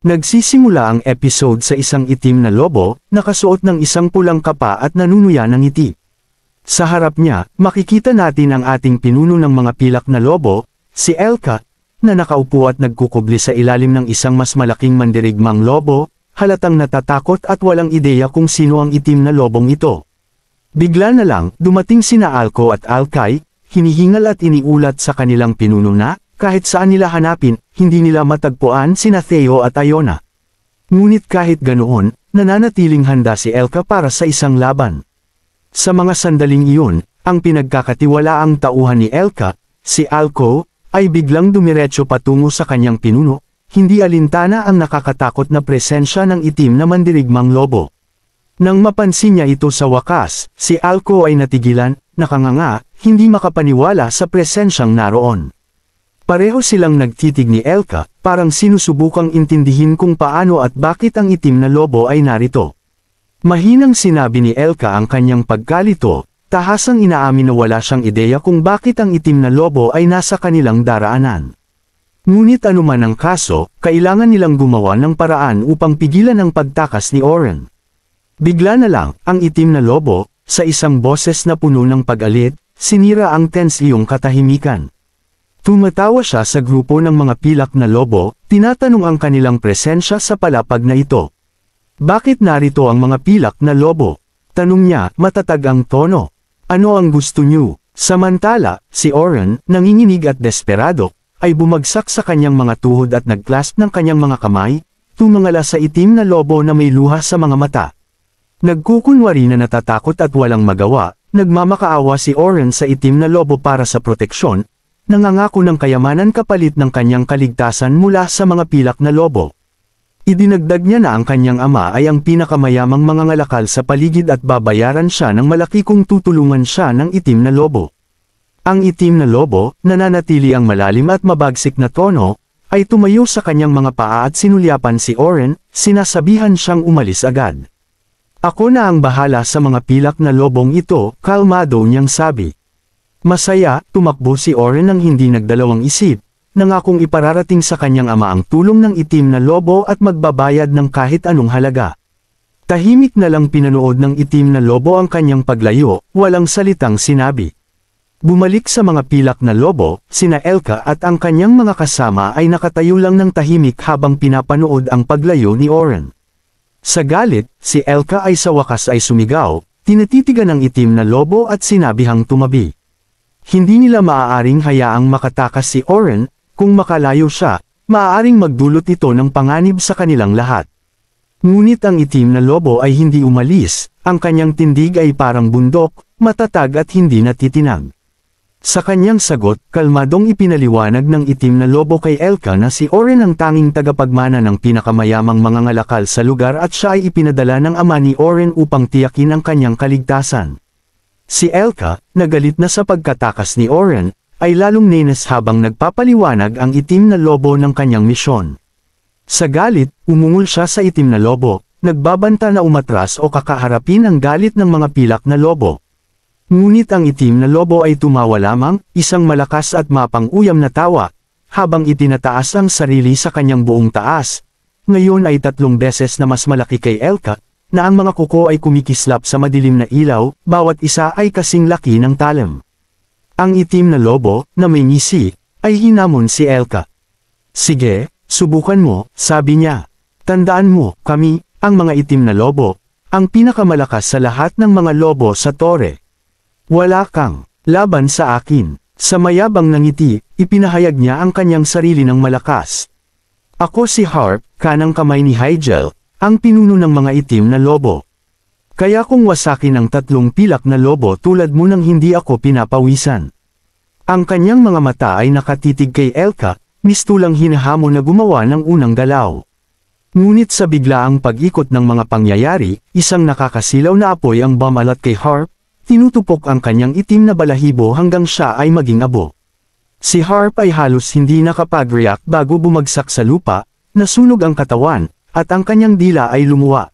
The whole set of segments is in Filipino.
Nagsisimula ang episode sa isang itim na lobo, nakasuot ng isang pulang kapa at nanunuya ng ngiti. Sa harap niya, makikita natin ang ating pinuno ng mga pilak na lobo, si Elka, na nakaupo at nagkukubli sa ilalim ng isang mas malaking mandirigmang lobo, halatang natatakot at walang ideya kung sino ang itim na lobong ito. Bigla na lang, dumating sina Alko at Alkay, hinihingal at iniulat sa kanilang pinuno na, kahit saan nila hanapin, hindi nila matagpuan sina Theo at Iona. Ngunit kahit ganoon, nananatiling handa si Elka para sa isang laban. Sa mga sandaling iyon, ang pinagkakatiwalaang tauhan ni Elka, si Alko, ay biglang dumiretso patungo sa kanyang pinuno, hindi alintana ang nakakatakot na presensya ng itim na mandirigmang lobo. Nang mapansin niya ito sa wakas, si Alko ay natigilan, nakanganga, hindi makapaniwala sa presensyang naroon. Pareho silang nagtitig ni Elka, parang sinusubukang intindihin kung paano at bakit ang itim na lobo ay narito. Mahinang sinabi ni Elka ang kanyang pagkalito, tahasang inaamin na wala siyang ideya kung bakit ang itim na lobo ay nasa kanilang daraanan. Ngunit anuman ang kaso, kailangan nilang gumawa ng paraan upang pigilan ang pagtakas ni Oren. Bigla na lang, ang itim na lobo, sa isang boses na puno ng pag-alit, sinira ang tense iyong katahimikan. Tumatawa siya sa grupo ng mga pilak na lobo, tinatanong ang kanilang presensya sa palapag na ito. Bakit narito ang mga pilak na lobo? Tanong niya, matatag ang tono. Ano ang gusto niyo? Samantala, si Oren, nanginginig at desperado, ay bumagsak sa kanyang mga tuhod at nagclasp ng kanyang mga kamay, tumangala sa itim na lobo na may luha sa mga mata. Nagkukunwari na natatakot at walang magawa, nagmamakaawa si Oren sa itim na lobo para sa proteksyon, nangangako ng kayamanan kapalit ng kanyang kaligtasan mula sa mga pilak na lobo. Idinagdag niya na ang kanyang ama ay ang pinakamayamang mangangalakal sa paligid at babayaran siya ng malaki kung tutulungan siya ng itim na lobo. Ang itim na lobo, nananatili ang malalim at mabagsik na tono, ay tumayo sa kanyang mga paa at sinulyapan si Oren, sinasabihan siyang umalis agad. Ako na ang bahala sa mga pilak na lobong ito, kalmado niyang sabi. Masaya, tumakbo si Oren nang hindi nagdalawang isip, nangakong ipararating sa kanyang ama ang tulong ng itim na lobo at magbabayad ng kahit anong halaga. Tahimik na lang pinanood ng itim na lobo ang kanyang paglayo, walang salitang sinabi. Bumalik sa mga pilak na lobo, sina Elka at ang kanyang mga kasama ay nakatayo lang ng tahimik habang pinapanood ang paglayo ni Oren. Sa galit, si Elka ay sa wakas ay sumigaw, tinatitigan ng itim na lobo at sinabihang tumabi. Hindi nila maaaring hayaang makatakas si Oren, kung makalayo siya, maaaring magdulot ito ng panganib sa kanilang lahat. Ngunit ang itim na lobo ay hindi umalis, ang kanyang tindig ay parang bundok, matatag at hindi natitinag. Sa kanyang sagot, kalmadong ipinaliwanag ng itim na lobo kay Elka na si Oren ang tanging tagapagmana ng pinakamayamang mangangalakal sa lugar at siya ay ipinadala ng ama ni Oren upang tiyakin ang kanyang kaligtasan. Si Elka, nagalit na sa pagkatakas ni Oren, ay lalong nenes habang nagpapaliwanag ang itim na lobo ng kanyang misyon. Sa galit, umungol siya sa itim na lobo, nagbabanta na umatras o kakaharapin ang galit ng mga pilak na lobo. Ngunit ang itim na lobo ay tumawa lamang, isang malakas at mapang-uyam na tawa, habang itinataas ang sarili sa kanyang buong taas. Ngayon ay 3 beses na mas malaki kay Elka, na ang mga kuko ay kumikislap sa madilim na ilaw, bawat isa ay kasing laki ng talim. Ang itim na lobo, na may ngisi, ay hinamon si Elka. Sige, subukan mo, sabi niya. Tandaan mo, kami, ang mga itim na lobo, ang pinakamalakas sa lahat ng mga lobo sa tore. Wala kang laban sa akin. Sa mayabang na ngiti, ipinahayag niya ang kanyang sarili ng malakas. Ako si Harp, kanang kamay ni Hygel, ang pinuno ng mga itim na lobo. Kaya kung wasakin ang 3 pilak na lobo tulad mo nang hindi ako pinapawisan. Ang kanyang mga mata ay nakatitig kay Elka, mistulang hinahamon na gumawa ng unang galaw. Ngunit sa biglaang pag-ikot ng mga pangyayari, isang nakakasilaw na apoy ang bumalat kay Harp, tinutupok ang kanyang itim na balahibo hanggang siya ay maging abo. Si Harp ay halos hindi nakapag-react bago bumagsak sa lupa, nasunog ang katawan, at ang kanyang dila ay lumuwa.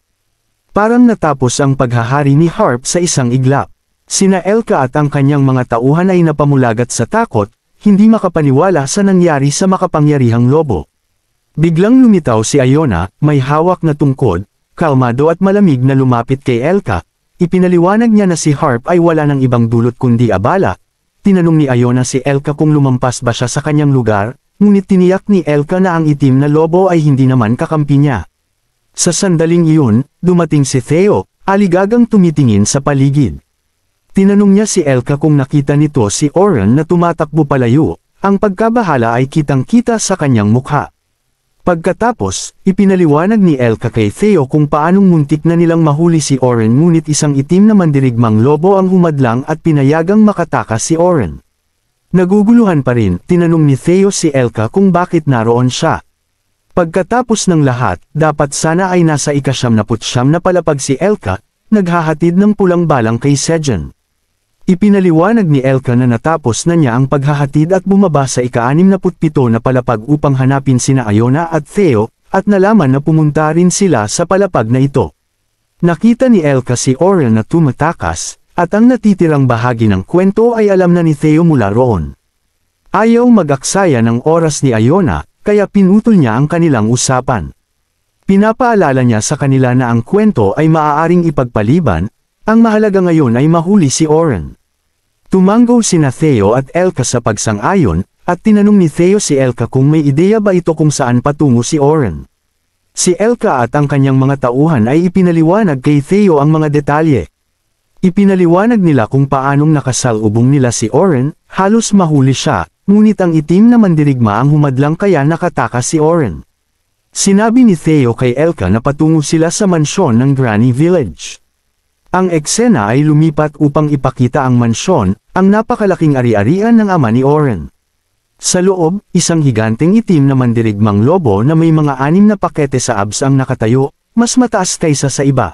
Parang natapos ang paghahari ni Harp sa isang iglap. Sina Elka at ang kanyang mga tauhan ay napamulagat sa takot, hindi makapaniwala sa nangyari sa makapangyarihang lobo. Biglang lumitaw si Iona, may hawak na tungkod, kalmado at malamig na lumapit kay Elka. Ipinaliwanag niya na si Harp ay wala ng ibang dulot kundi abala. Tinanong ni Iona si Elka kung lumampas ba siya sa kanyang lugar, ngunit tiniyak ni Elka na ang itim na lobo ay hindi naman kakampi niya. Sa sandaling iyon, dumating si Theo, aligagang tumitingin sa paligid. Tinanong niya si Elka kung nakita nito si Oren na tumatakbo palayo, ang pagkabahala ay kitang-kita sa kanyang mukha. Pagkatapos, ipinaliwanag ni Elka kay Theo kung paanong muntik na nilang mahuli si Oren ngunit isang itim na mandirigmang lobo ang humadlang at pinayagang makatakas si Oren. Naguguluhan pa rin, tinanong ni Theo si Elka kung bakit naroon siya. Pagkatapos ng lahat, dapat sana ay nasa ika-79 na palapag si Elka, naghahatid ng pulang balang kay Sejan. Ipinaliwanag ni Elka na natapos na niya ang paghahatid at bumaba sa ika-67 na palapag upang hanapin sina Iona at Theo, at nalaman na pumunta rin sila sa palapag na ito. Nakita ni Elka si Oren na tumatakas, at ang natitirang bahagi ng kwento ay alam na ni Theo mula roon. Ayaw mag-aksaya ng oras ni Iona, kaya pinutol niya ang kanilang usapan. Pinapaalala niya sa kanila na ang kwento ay maaaring ipagpaliban, ang mahalaga ngayon ay mahuli si Oren. Tumanggo sina Theo at Elka sa pagsang-ayon, at tinanong ni Theo si Elka kung may ideya ba ito kung saan patungo si Oren. Si Elka at ang kanyang mga tauhan ay ipinaliwanag kay Theo ang mga detalye. Ipinaliwanag nila kung paanong nakasalubong nila si Oren, halos mahuli siya, ngunit ang itim na mandirigma ang humadlang kaya nakatakas si Oren. Sinabi ni Theo kay Elka na patungo sila sa mansyon ng Granny Village. Ang eksena ay lumipat upang ipakita ang mansyon, ang napakalaking ari-arian ng ama ni Oren. Sa loob, isang higanteng itim na mandirigmang lobo na may mga 6 na pakete sa abs ang nakatayo, mas mataas kaysa sa iba.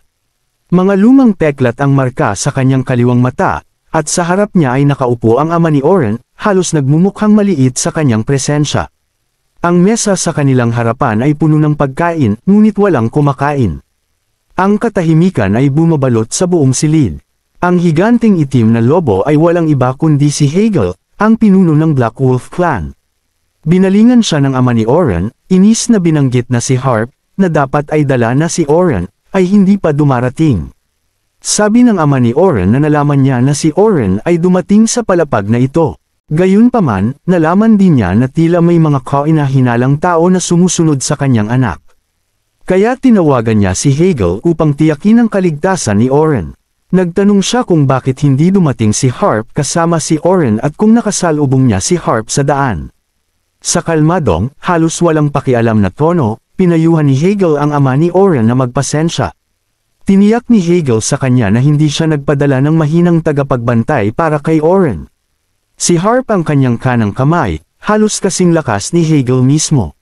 Mga lumang peklat ang marka sa kanyang kaliwang mata, at sa harap niya ay nakaupo ang ama ni Oren, halos nagmumukhang maliit sa kanyang presensya. Ang mesa sa kanilang harapan ay puno ng pagkain, ngunit walang kumakain. Ang katahimikan ay bumabalot sa buong silid. Ang higanteng itim na lobo ay walang iba kundi si Hegel, ang pinuno ng Black Wolf Clan. Binalingan siya ng ama ni Oren, inis na binanggit na si Harp, na dapat ay dala na si Oren, ay hindi pa dumarating. Sabi ng ama ni Oren na nalaman niya na si Oren ay dumating sa palapag na ito. Gayunpaman, nalaman din niya na tila may mga kaina-hinalang tao na sumusunod sa kanyang anak. Kaya tinawagan niya si Hegel upang tiyakin ang kaligtasan ni Oren. Nagtanong siya kung bakit hindi dumating si Harp kasama si Oren at kung nakasalubong niya si Harp sa daan. Sa kalmadong, halos walang pakialam na tono, pinayuhan ni Hegel ang ama ni Oren na magpasensya. Tiniyak ni Hegel sa kanya na hindi siya nagpadala ng mahinang tagapagbantay para kay Oren. Si Harp ang kanyang kanang kamay, halos kasing lakas ni Hegel mismo.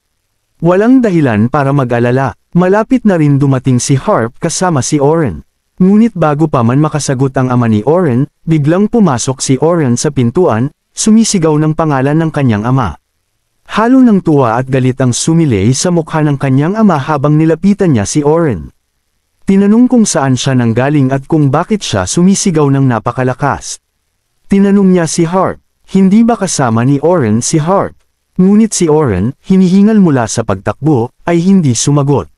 Walang dahilan para mag-alala, malapit na rin dumating si Harp kasama si Oren. Ngunit bago pa man makasagot ang ama ni Oren, biglang pumasok si Oren sa pintuan, sumisigaw ng pangalan ng kanyang ama. Halo ng tuwa at galit ang sumilay sa mukha ng kanyang ama habang nilapitan niya si Oren. Tinanong kung saan siya nanggaling at kung bakit siya sumisigaw ng napakalakas. Tinanong niya si Harp, hindi ba kasama ni Oren si Harp? Ngunit si Oren, hinihingal mula sa pagtakbo, ay hindi sumagot.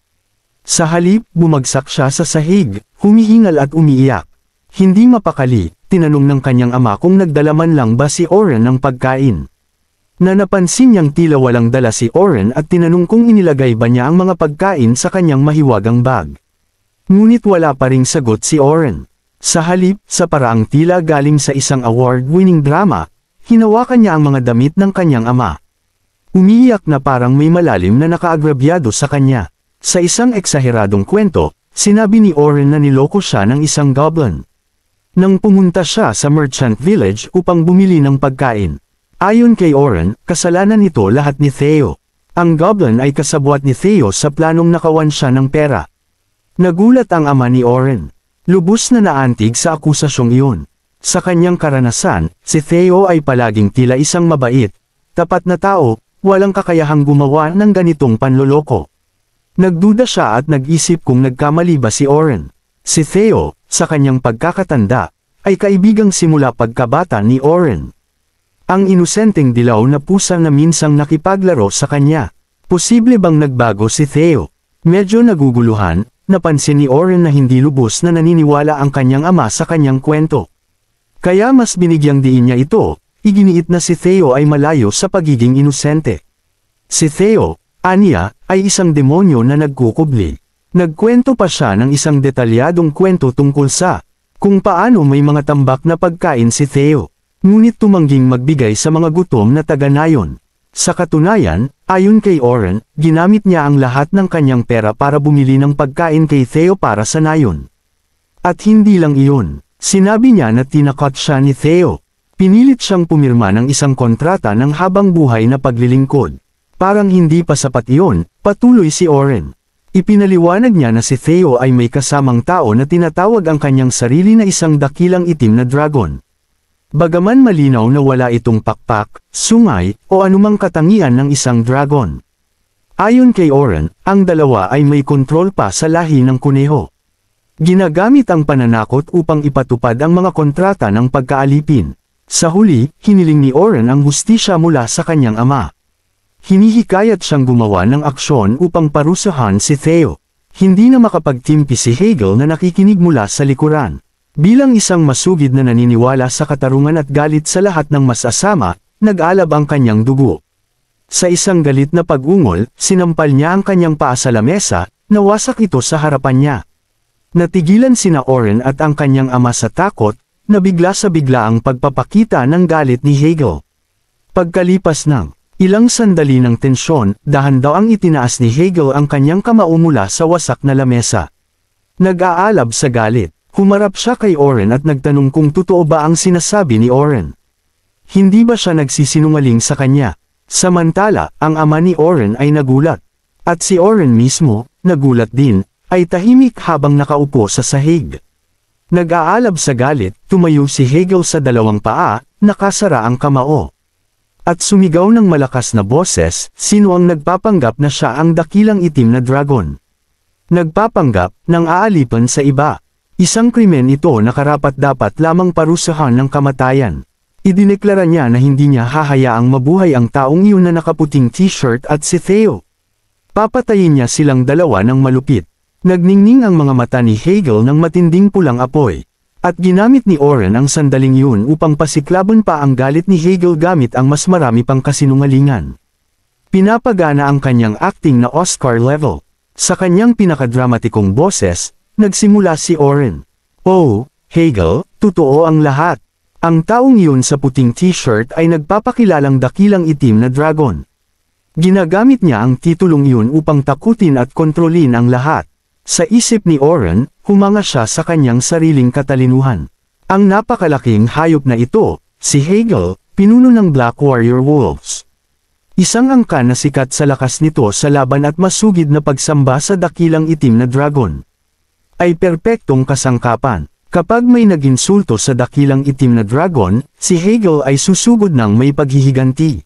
Sa halip, bumagsak siya sa sahig, humihingal at umiiyak. Hindi mapakali, tinanong ng kanyang ama kung nagdalaman lang ba si Oren ng pagkain. Na napansin niyang tila walang dala si Oren at tinanong kung inilagay ba niya ang mga pagkain sa kanyang mahiwagang bag. Ngunit wala pa ring sagot si Oren. Sa halip, sa paraang tila galing sa isang award-winning drama, hinawakan niya ang mga damit ng kanyang ama. Umiiyak na parang may malalim na nakaagrabyado sa kanya. Sa isang eksaheradong kwento, sinabi ni Oren na niloko siya ng isang goblin. Nang pumunta siya sa merchant village upang bumili ng pagkain. Ayon kay Oren, kasalanan nito lahat ni Theo. Ang goblin ay kasabwat ni Theo sa planong nakawan siya ng pera. Nagulat ang ama ni Oren. Lubos na naantig sa akusasyong iyon. Sa kanyang karanasan, si Theo ay palaging tila isang mabait, tapat na tao, walang kakayahang gumawa ng ganitong panloloko. Nagduda siya at nag-isip kung nagkamali ba si Oren. Si Theo, sa kanyang pagkakatanda, ay kaibigang simula pagkabata ni Oren. Ang inosenteng dilaw na pusa na minsang nakipaglaro sa kanya. Posible bang nagbago si Theo? Medyo naguguluhan, napansin ni Oren na hindi lubos na naniniwala ang kanyang ama sa kanyang kwento. Kaya mas binigyang diin niya ito, iginiit na si Theo ay malayo sa pagiging inosente. Si Theo, aniya, ay isang demonyo na nagkukubli. Nagkwento pa siya ng isang detalyadong kwento tungkol sa kung paano may mga tambak na pagkain si Theo. Ngunit tumangging magbigay sa mga gutom na taga-nayon. Sa katunayan, ayon kay Oren, ginamit niya ang lahat ng kanyang pera para bumili ng pagkain kay Theo para sa nayon. At hindi lang iyon, sinabi niya na tinakot siya ni Theo. Pinilit siyang pumirma ng isang kontrata ng habang buhay na paglilingkod. Parang hindi pa sapat iyon, patuloy si Oren. Ipinaliwanag niya na si Theo ay may kasamang tao na tinatawag ang kanyang sarili na isang dakilang itim na dragon. Bagaman malinaw na wala itong pakpak, sungay, o anumang katangian ng isang dragon. Ayon kay Oren, ang dalawa ay may kontrol pa sa lahi ng kuneho. Ginagamit ang pananakot upang ipatupad ang mga kontrata ng pagkaalipin. Sa huli, hiniling ni Oren ang hustisya mula sa kanyang ama. Hinihikayat siyang gumawa ng aksyon upang parusahan si Theo. Hindi na makapagtimpi si Hegel na nakikinig mula sa likuran. Bilang isang masugid na naniniwala sa katarungan at galit sa lahat ng masasama, nag-alab ang kanyang dugo. Sa isang galit na pag-ungol, sinampal niya ang kanyang paa sa lamesa, nawasak ito sa harapan niya. Natigilan sina Oren at ang kanyang ama sa takot, na bigla sa bigla ang pagpapakita ng galit ni Hegel. Pagkalipas ng ilang sandali ng tensyon, dahan daw ang itinaas ni Hegel ang kanyang kamao mula sa wasak na lamesa. Nag-aalab sa galit. Humarap siya kay Oren at nagtanong kung totoo ba ang sinasabi ni Oren. Hindi ba siya nagsisinungaling sa kanya? Samantala, ang ama ni Oren ay nagulat. At si Oren mismo, nagulat din, ay tahimik habang nakaupo sa sahig. Nag-aalab sa galit, tumayo si Hegel sa dalawang paa, nakasara ang kamao. At sumigaw ng malakas na boses, sino ang nagpapanggap na siya ang dakilang itim na dragon? Nagpapanggap, ng aalipan sa iba. Isang krimen ito na karapat-dapat lamang parusahan ng kamatayan. Idineklara niya na hindi niya hahayaang mabuhay ang taong iyon na nakaputing t-shirt at si Theo. Papatayin niya silang dalawa ng malupit. Nagningning ang mga mata ni Hegel ng matinding pulang apoy. At ginamit ni Oren ang sandaling yun upang pasiklaban pa ang galit ni Hegel gamit ang mas marami pang kasinungalingan. Pinapagana ang kanyang acting na Oscar level. Sa kanyang pinakadramatikong boses, nagsimula si Oren. Oh, Hegel, totoo ang lahat. Ang taong yun sa puting t-shirt ay nagpapakilalang dakilang itim na dragon. Ginagamit niya ang titulong yun upang takutin at kontrolin ang lahat. Sa isip ni Oren, humanga siya sa kanyang sariling katalinuhan. Ang napakalaking hayop na ito, si Hegel, pinuno ng Black Warrior Wolves. Isang angkan na sikat sa lakas nito sa laban at masugid na pagsamba sa dakilang itim na dragon. Ay perpektong kasangkapan. Kapag may naginsulto sa dakilang itim na dragon, si Hegel ay susugod ng may paghihiganti.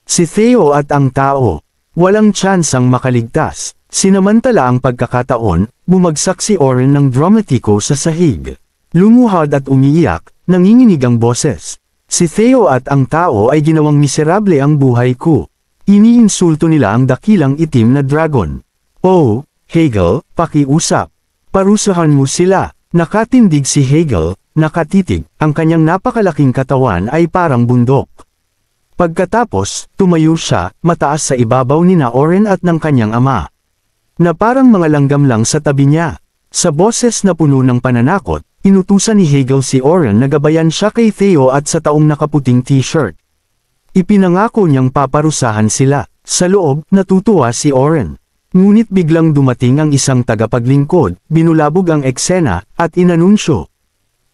Si Theo at ang tao, walang tsansang makaligtas. Sinamantala ang pagkakataon, bumagsak si Oren ng dramatiko sa sahig. Lumuhad at umiiyak, nanginginig ang boses. Si Theo at ang tao ay ginawang miserable ang buhay ko. Iniinsulto nila ang dakilang itim na dragon. Oh, Hegel, pakiusap. Parusahan mo sila. Nakatindig si Hegel, nakatitig, ang kanyang napakalaking katawan ay parang bundok. Pagkatapos, tumayo siya, mataas sa ibabaw ni Oren at ng kanyang ama. Na parang mga langgam lang sa tabi niya. Sa boses na puno ng pananakot, inutusan ni Hegel si Oren na gabayan siya kay Theo at sa taong nakaputing t-shirt. Ipinangako niyang paparusahan sila. Sa loob, natutuwa si Oren. Ngunit biglang dumating ang isang tagapaglingkod, binulabog ang eksena, at inanunsyo.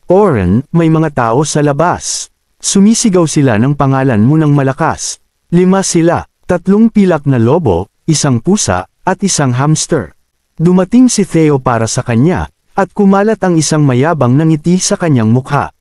Oren, may mga tao sa labas. Sumisigaw sila ng pangalan mo ng malakas. 5 sila, 3 pilak na lobo, 1 pusa, at 1 hamster. Dumating si Theo para sa kanya, at kumalat ang isang mayabang na ngiti sa kanyang mukha.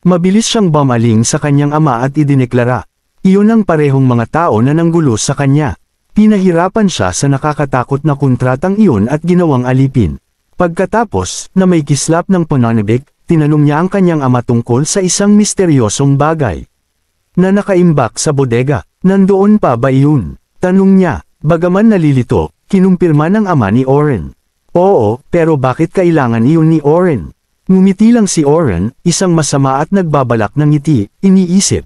Mabilis siyang bumaling sa kanyang ama at idineklara. Iyon ang parehong mga tao na nanggulo sa kanya. Pinahirapan siya sa nakakatakot na kontratang iyon at ginawang alipin. Pagkatapos, na may kislap ng pananabik, tinanong niya ang kanyang ama tungkol sa isang misteryosong bagay na nakaimbak sa bodega. Nandoon pa ba iyon? Tanong niya. Bagaman nalilito, kinumpirma ng ama ni Oren. Oo, pero bakit kailangan iyon ni Oren? Ngumiti lang si Oren, isang masama at nagbabalak ng ngiti, iniisip.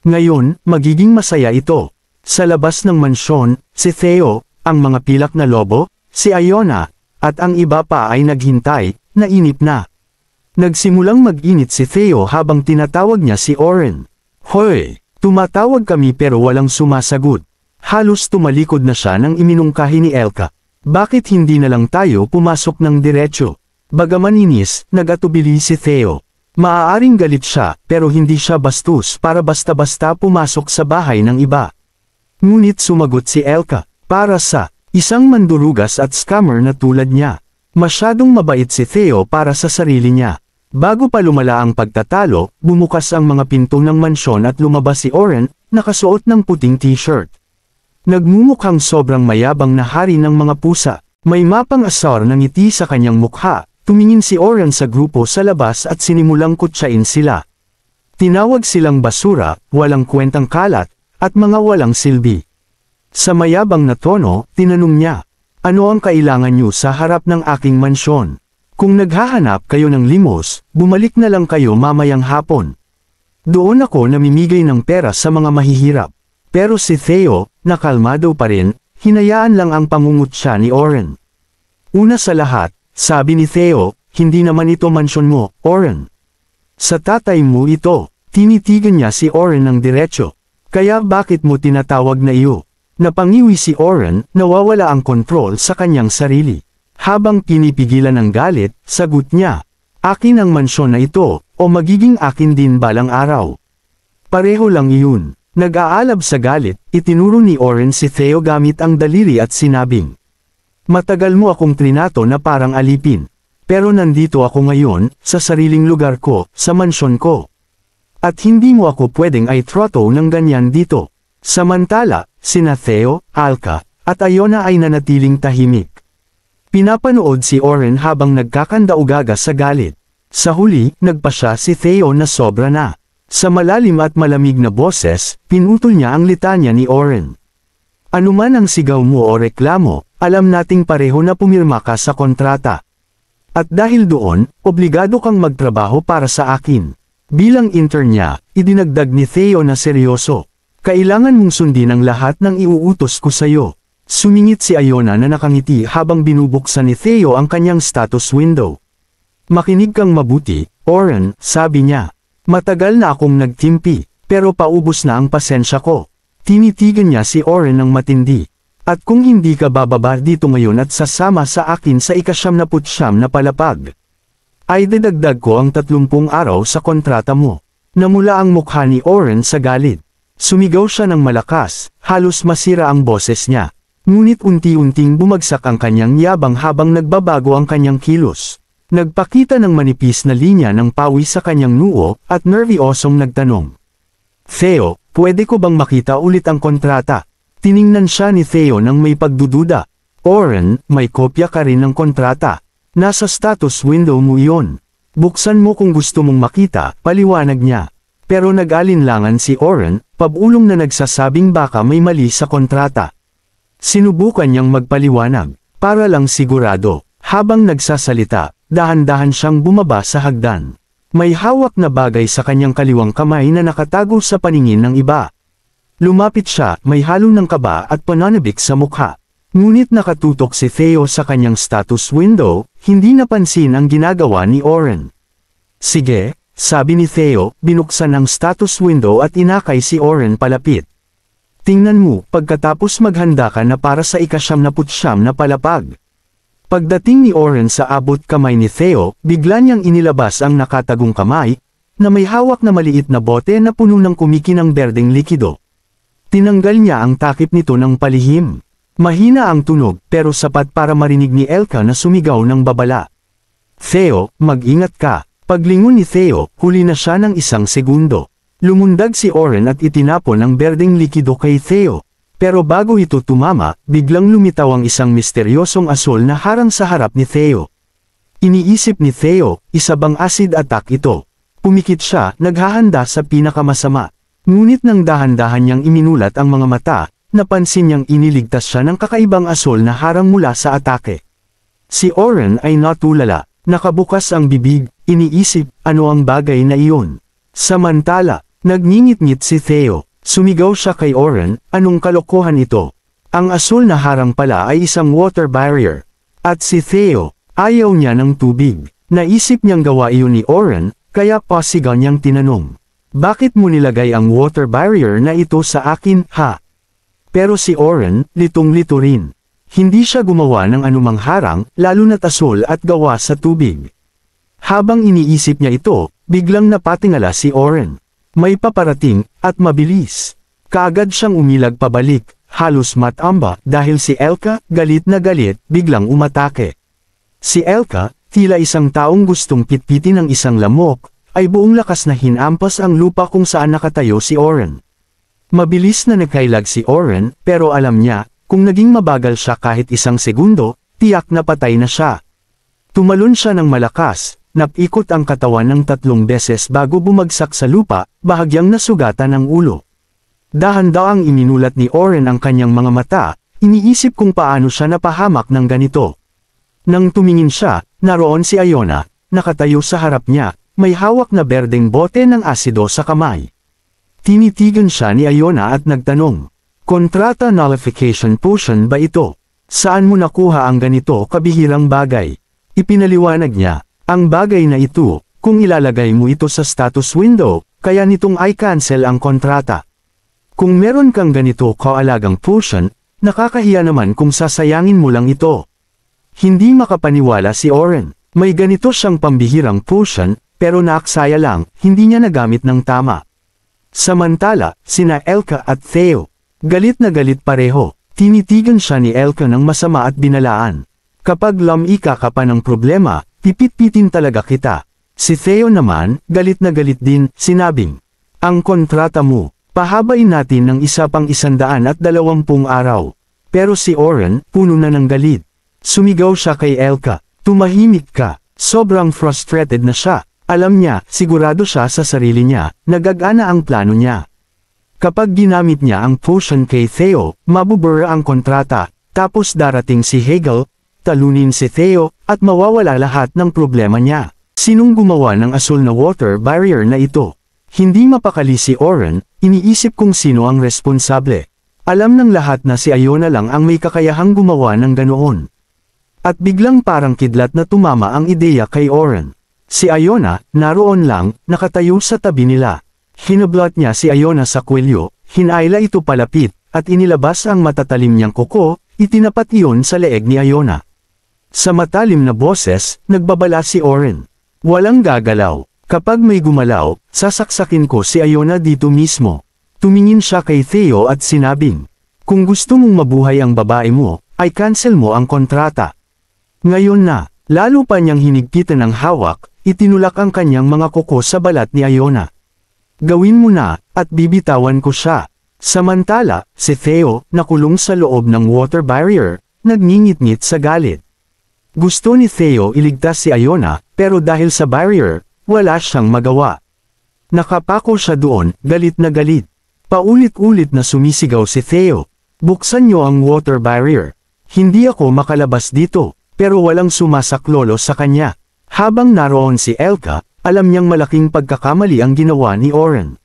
Ngayon, magiging masaya ito. Sa labas ng mansyon, si Theo, ang mga pilak na lobo, si Iona, at ang iba pa ay naghintay, nainip na. Nagsimulang mag-init si Theo habang tinatawag niya si Oren. Hoy! Tumatawag kami pero walang sumasagot. Halos tumalikod na siya nang iminungkahi ni Elka. Bakit hindi na lang tayo pumasok ng diretsyo? Bagaman inis, nag-atubili si Theo. Maaaring galit siya, pero hindi siya bastos para basta-basta pumasok sa bahay ng iba. Ngunit sumagot si Elka, para sa isang mandurugas at scammer na tulad niya. Masyadong mabait si Theo para sa sarili niya. Bago pa lumala ang pagtatalo, bumukas ang mga pinto ng mansyon at lumabas si Oren, nakasuot ng puting t-shirt. Nagmumukhang sobrang mayabang na hari ng mga pusa. May mapang-asar na ngiti sa kanyang mukha. Tumingin si Oren sa grupo sa labas at sinimulang kutsain sila. Tinawag silang basura, walang kwentang kalat, at mga walang silbi. Sa mayabang na tono, tinanong niya, ano ang kailangan niyo sa harap ng aking mansyon? Kung naghahanap kayo ng limos, bumalik na lang kayo mamayang hapon. Doon ako namimigay ng pera sa mga mahihirap. Pero si Theo, nakalmado pa rin, hinayaan lang ang pangungutya ni Oren. Una sa lahat, sabi ni Theo, hindi naman ito mansyon mo, Oren. Sa tatay mo ito. Tinitigan niya si Oren ng diretsyo. Kaya bakit mo tinatawag na iyo? Napangiwi si Oren, nawawala ang kontrol sa kanyang sarili. Habang pinipigilan ng galit, sagot niya, akin ang mansyon na ito, o magiging akin din balang araw. Pareho lang iyon. Nag-aalab sa galit, itinuro ni Oren si Theo gamit ang daliri at sinabing, matagal mo akong trinato na parang alipin. Pero nandito ako ngayon, sa sariling lugar ko, sa mansyon ko. At hindi mo ako pwedeng ay troto ng ganyan dito. Samantala, sina Theo, Alka, at Iona ay nanatiling tahimik. Pinapanood si Oren habang nagkakandaugaga sa galit. Sa huli, nagpasya si Theo na sobra na. Sa malalim at malamig na boses, pinutol niya ang litanya ni Oren. Anuman ang sigaw mo o reklamo, alam nating pareho na pumirma ka sa kontrata. At dahil doon, obligado kang magtrabaho para sa akin. Bilang intern niya, idinagdag ni Theo na seryoso. Kailangan mong sundin ang lahat ng iuutos ko sa'yo. Sumingit si Iona na nakangiti habang binubuksan ni Theo ang kanyang status window. Makinig kang mabuti, Oren, sabi niya. Matagal na akong nagtimpi, pero paubos na ang pasensya ko. Tinitigan niya si Oren ng matindi. At kung hindi ka bababa dito ngayon at sasama sa akin sa ika-79 na palapag, ay dadagdag ko ang 30 araw sa kontrata mo. Namula ang mukha ni Oren sa galit. Sumigaw siya ng malakas, halos masira ang boses niya. Ngunit unti-unting bumagsak ang kanyang yabang habang nagbabago ang kanyang kilos. Nagpakita ng manipis na linya ng pawis sa kanyang noo, at nervyosong nagtanong. Theo, pwede ko bang makita ulit ang kontrata? Tiningnan siya ni Theo nang may pagdududa. Oren, may kopya ka rin ng kontrata. Nasa status window mo iyon. Buksan mo kung gusto mong makita, paliwanag niya. Pero nag-alinlangan si Oren, pabulong na nagsasabing baka may mali sa kontrata. Sinubukan niyang magpaliwanag, para lang sigurado. Habang nagsasalita, dahan-dahan siyang bumaba sa hagdan. May hawak na bagay sa kanyang kaliwang kamay na nakatago sa paningin ng iba. Lumapit siya, may halo ng kaba at pananabik sa mukha. Ngunit nakatutok si Theo sa kanyang status window, hindi napansin ang ginagawa ni Oren. Sige, sabi ni Theo, binuksan ang status window at inakay si Oren palapit. Tingnan mo, pagkatapos maghanda ka na para sa ika-79 na palapag. Pagdating ni Oren sa abot kamay ni Theo, bigla niyang inilabas ang nakatagong kamay, na may hawak na maliit na bote na puno ng kumikinang berdeng likido. Tinanggal niya ang takip nito ng palihim. Mahina ang tunog, pero sapat para marinig ni Elka na sumigaw ng babala. Theo, mag-ingat ka. Paglingon ni Theo, huli na siya ng 1 segundo. Lumundag si Oren at itinapon ang berdeng likido kay Theo. Pero bago ito tumama, biglang lumitaw ang isang misteryosong asul na harang sa harap ni Theo. Iniisip ni Theo, isa bang acid attack ito? Pumikit siya, naghahanda sa pinakamasama. Ngunit nang dahan-dahan niyang iminulat ang mga mata, napansin niyang iniligtas siya ng kakaibang asol na harang mula sa atake. Si Oren ay natulala, nakabukas ang bibig, iniisip, ano ang bagay na iyon. Samantala, nagngingit-ngit si Theo, sumigaw siya kay Oren, anong kalokohan ito? Ang asol na harang pala ay isang water barrier. At si Theo, ayaw niya ng tubig. Naisip niyang gawa iyon ni Oren, kaya pasigaw niyang tinanong. Bakit mo nilagay ang water barrier na ito sa akin, ha? Pero si Oren, litong-lito rin. Hindi siya gumawa ng anumang harang, lalo na't asol at gawa sa tubig. Habang iniisip niya ito, biglang napatingala si Oren. May paparating, at mabilis. Kaagad siyang umilag pabalik, halos matamba, dahil si Elka, galit na galit, biglang umatake. Si Elka, tila isang taong gustong pitpitin ng isang lamok, ay buong lakas na hinampas ang lupa kung saan nakatayo si Oren. Mabilis na nagkailag si Oren, pero alam niya, kung naging mabagal siya kahit isang segundo, tiyak na patay na siya. Tumalon siya ng malakas, napikot ang katawan ng 3 beses bago bumagsak sa lupa, bahagyang nasugatan ang ulo. Dahan-daang iminulat ni Oren ang kanyang mga mata, iniisip kung paano siya napahamak ng ganito. Nang tumingin siya, naroon si Iona, nakatayo sa harap niya, may hawak na berdeng bote ng asido sa kamay. Tinitigan siya ni Iona at nagtanong, kontrata nullification potion ba ito? Saan mo nakuha ang ganito kabihirang bagay? Ipinaliwanag niya, ang bagay na ito, kung ilalagay mo ito sa status window, kaya nitong i-cancel ang kontrata. Kung meron kang ganito kaalagang potion, nakakahiya naman kung sasayangin mo lang ito. Hindi makapaniwala si Oren, may ganito siyang pambihirang potion, pero naaksaya lang, hindi niya nagamit ng tama. Samantala, sina Elka at Theo, galit na galit pareho, tinitigan siya ni Elka ng masama at binalaan. Kapag lamika ka pa ng problema, pipit-pitin talaga kita. Si Theo naman, galit na galit din, sinabing, ang kontrata mo, pahabain natin ng isa pang 120 araw. Pero si Oren, puno na ng galit. Sumigaw siya kay Elka, tumahimik ka, sobrang frustrated na siya. Alam niya, sigurado siya sa sarili niya, nagagana ang plano niya. Kapag ginamit niya ang potion kay Theo, mabubura ang kontrata, tapos darating si Hegel, talunin si Theo, at mawawala lahat ng problema niya. Sinong gumawa ng asol na water barrier na ito? Hindi mapakali si Oren, iniisip kung sino ang responsable. Alam ng lahat na si Iona lang ang may kakayahang gumawa ng ganoon. At biglang parang kidlat na tumama ang ideya kay Oren. Si Iona, naroon lang, nakatayo sa tabi nila. Hinablot niya si Iona sa kwelyo, hinayla ito palapit, at inilabas ang matatalim niyang kuko, itinapat iyon sa leeg ni Iona. Sa matalim na boses, nagbabala si Oren. Walang gagalaw. Kapag may gumalaw, sasaksakin ko si Iona dito mismo. Tumingin siya kay Theo at sinabing, kung gusto mong mabuhay ang babae mo, ay cancel mo ang kontrata. Ngayon na, lalo pa niyang hinigpitan ng hawak, itinulak ang kanyang mga kuko sa balat ni Iona. Gawin mo na, at bibitawan ko siya. Samantala, si Theo, nakulong sa loob ng water barrier, nagngingit-ngit sa galit. Gusto ni Theo iligtas si Iona, pero dahil sa barrier, wala siyang magawa. Nakapako siya doon, galit na galit. Paulit-ulit na sumisigaw si Theo, buksan niyo ang water barrier. Hindi ako makalabas dito, pero walang sumasaklolo sa kanya. Habang naroon si Elka, alam niyang malaking pagkakamali ang ginawa ni Oren.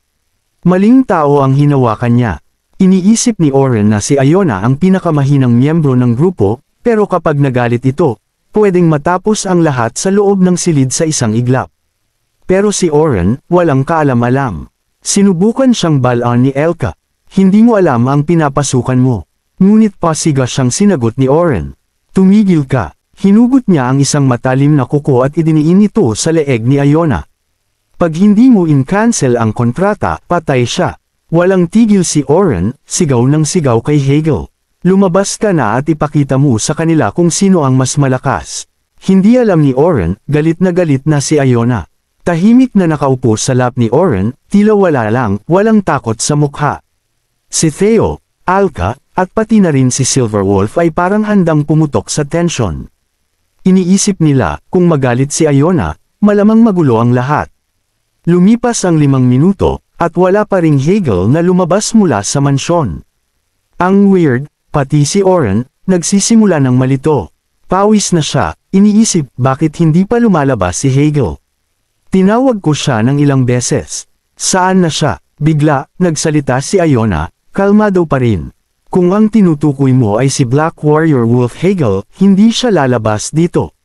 Maling tao ang hinawakan niya. Iniisip ni Oren na si Iona ang pinakamahinang miyembro ng grupo, pero kapag nagalit ito, pwedeng matapos ang lahat sa loob ng silid sa isang iglap. Pero si Oren, walang kaalam-alam. Sinubukan siyang balaan ni Elka. Hindi mo alam ang pinapasukan mo. Ngunit pasiga siyang sinagot ni Oren. Tumigil ka. Hinugot niya ang isang matalim na kuko at idiniin ito sa leeg ni Iona. Pag hindi mo in-cancel ang kontrata, patay siya. Walang tigil si Oren, sigaw ng sigaw kay Hegel. Lumabas ka na at ipakita mo sa kanila kung sino ang mas malakas. Hindi alam ni Oren, galit na si Iona. Tahimik na nakaupo sa lap ni Oren, tila wala lang, walang takot sa mukha. Si Theo, Alka, at pati na rin si Silverwolf ay parang handang pumutok sa tensyon. Iniisip nila, kung magalit si Iona, malamang magulo ang lahat. Lumipas ang 5 minuto, at wala pa ring Hegel na lumabas mula sa mansyon. Ang weird, pati si Oren, nagsisimula ng malito. Pawis na siya, iniisip bakit hindi pa lumalabas si Hegel. Tinawag ko siya ng ilang beses. Saan na siya? Bigla, nagsalita si Iona, kalmado pa rin. Kung ang tinutukoy mo ay si Black Warrior Wolf Hegel, hindi siya lalabas dito.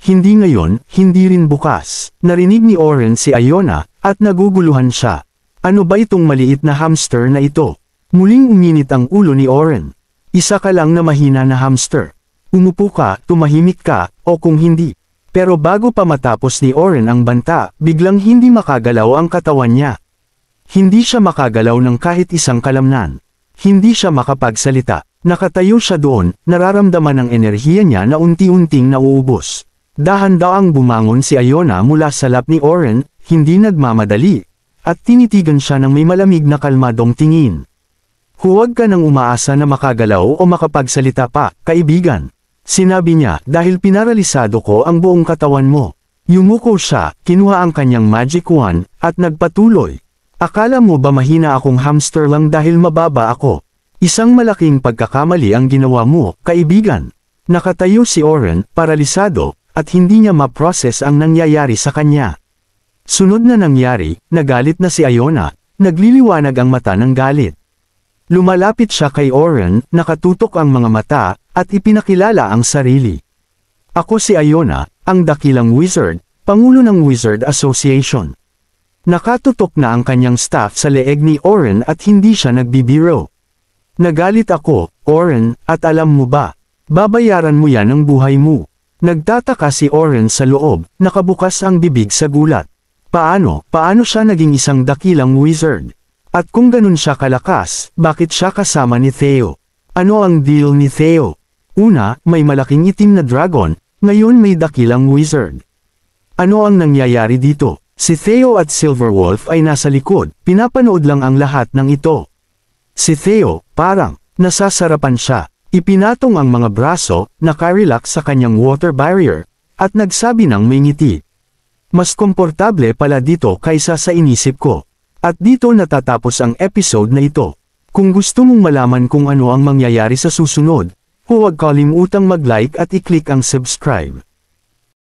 Hindi ngayon, hindi rin bukas. Narinig ni Oren si Iona, at naguguluhan siya. Ano ba itong maliit na hamster na ito? Muling uminit ang ulo ni Oren. Isa ka lang na mahina na hamster. Umupo ka, tumahimik ka, o kung hindi. Pero bago pa matapos ni Oren ang banta, biglang hindi makagalaw ang katawan niya. Hindi siya makagalaw ng kahit isang kalamnan. Hindi siya makapagsalita. Nakatayo siya doon, nararamdaman ang enerhiya niya na unti-unting nauubos. Dahan-daang bumangon si Iona mula sa lap ni Oren, hindi nagmamadali. At tinitigan siya ng may malamig na kalmadong tingin. Huwag ka nang umaasa na makagalaw o makapagsalita pa, kaibigan. Sinabi niya, dahil pinaralisado ko ang buong katawan mo. Yumuko siya, kinuha ang kanyang magic wand, at nagpatuloy. Akala mo ba mahina akong hamster lang dahil mababa ako? Isang malaking pagkakamali ang ginawa mo, kaibigan. Nakatayo si Oren, paralisado, at hindi niya ma-process ang nangyayari sa kanya. Sunod na nangyari, nagalit na si Iona, nagliliwanag ang mata ng galit. Lumalapit siya kay Oren, nakatutok ang mga mata, at ipinakilala ang sarili. Ako si Iona, ang dakilang wizard, pangulo ng Wizard Association. Nakatutok na ang kanyang staff sa leeg ni Oren at hindi siya nagbibiro. Nagalit ako, Oren, at alam mo ba, babayaran mo yan ng buhay mo. Nagtataka si Oren sa loob, nakabukas ang bibig sa gulat. Paano siya naging isang dakilang wizard? At kung ganun siya kalakas, bakit siya kasama ni Theo? Ano ang deal ni Theo? Una, may malaking itim na dragon, ngayon may dakilang wizard. Ano ang nangyayari dito? Si Theo at Silverwolf ay nasa likod, pinapanood lang ang lahat ng ito. Si Theo, parang, nasasarapan siya, ipinatong ang mga braso, nakarelax sa kanyang water barrier, at nagsabi ng may ngiti. Mas komportable pala dito kaysa sa inisip ko. At dito natatapos ang episode na ito. Kung gusto mong malaman kung ano ang mangyayari sa susunod, huwag kalimutang mag-like at i-click ang subscribe.